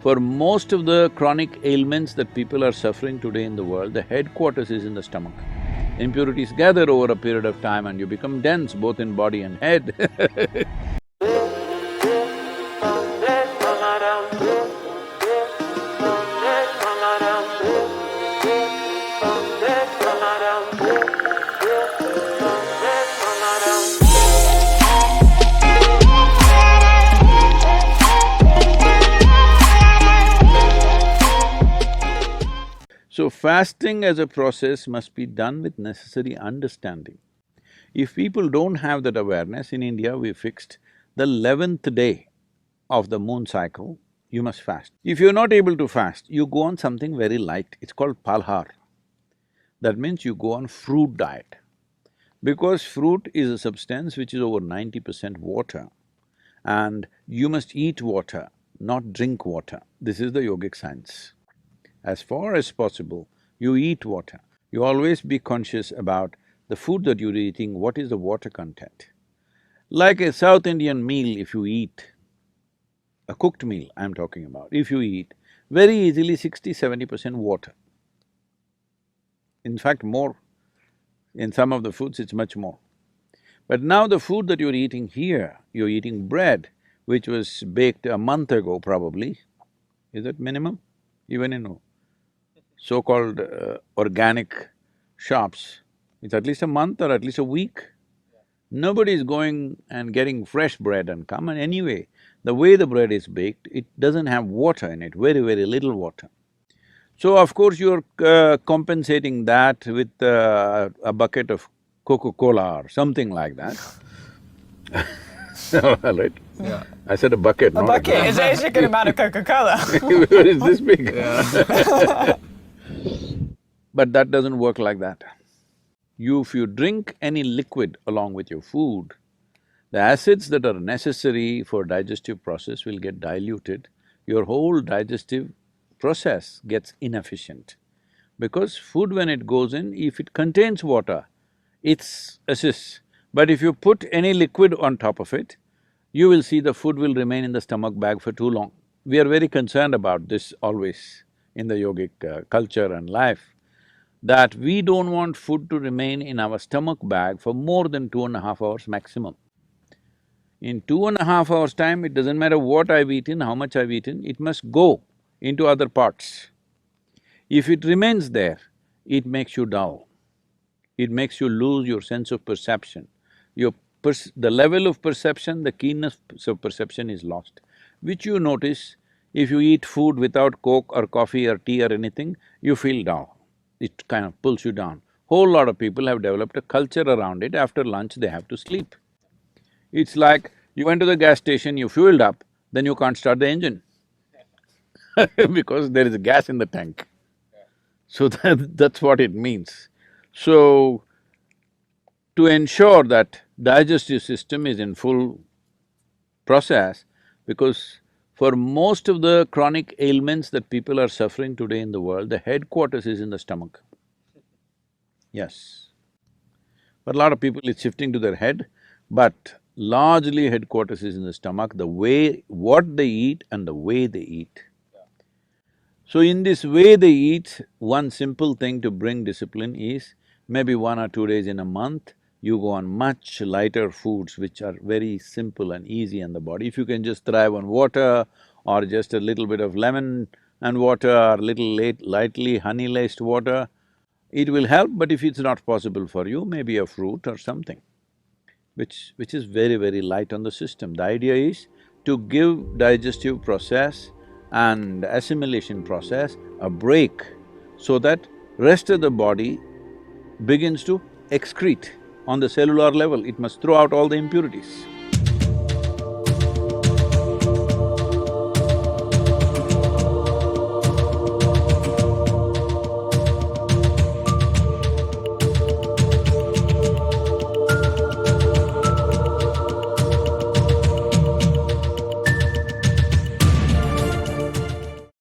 For most of the chronic ailments that people are suffering today in the world, the headquarters is in the stomach. Impurities gather over a period of time and you become dense both in body and head So fasting as a process must be done with necessary understanding. If people don't have that awareness, in India we fixed the 11th day of the moon cycle, you must fast. If you're not able to fast, you go on something very light, it's called palhar. That means you go on fruit diet. Because fruit is a substance which is over 90% water, and you must eat water, not drink water. This is the yogic science. As far as possible, you eat water. You always be conscious about the food that you're eating, what is the water content. Like a South Indian meal, if you eat, a cooked meal I'm talking about, if you eat, very easily 60–70% water. In fact, more. In some of the foods, it's much more. But now the food that you're eating here, you're eating bread, which was baked a month ago probably. Is that minimum? Even in so-called organic shops, it's at least a month or at least a week. Nobody is going and getting fresh bread and come, and anyway, the way the bread is baked, it doesn't have water in it, very little water. So of course you're compensating that with a bucket of Coca-Cola or something like that. Right? Yeah. I said a bucket, not a bucket glass. is a good amount of Coca-Cola. It's this big. Yeah. But that doesn't work like that. If you drink any liquid along with your food, the acids that are necessary for digestive process will get diluted, your whole digestive process gets inefficient. Because food when it goes in, if it contains water, it assists. But if you put any liquid on top of it, you will see the food will remain in the stomach bag for too long. We are very concerned about this always in the yogic culture and life, that we don't want food to remain in our stomach bag for more than 2.5 hours maximum. In 2.5 hours' time, it doesn't matter what I've eaten, how much I've eaten, it must go into other parts. If it remains there, it makes you dull. It makes you lose your sense of perception. The level of perception, the keenness of perception is lost, which you notice if you eat food without Coke or coffee or tea or anything, you feel dull. It kind of pulls you down. Whole lot of people have developed a culture around it, after lunch they have to sleep. It's like you went to the gas station, you fueled up, then you can't start the engine because there is gas in the tank. So that's what it means. So, to ensure that digestive system is in full process, because for most of the chronic ailments that people are suffering today in the world, the headquarters is in the stomach. Yes. For a lot of people it's shifting to their head, but largely headquarters is in the stomach, the way… what they eat and the way they eat. So in this way they eat, one simple thing to bring discipline is, maybe 1 or 2 days in a month, you go on much lighter foods which are very simple and easy on the body. If you can just thrive on water or just a little bit of lemon and water or little lightly honey-laced water, it will help, but if it's not possible for you, maybe a fruit or something, which is very light on the system. The idea is to give digestive process and assimilation process a break so that rest of the body begins to excrete on the cellular level, it must throw out all the impurities.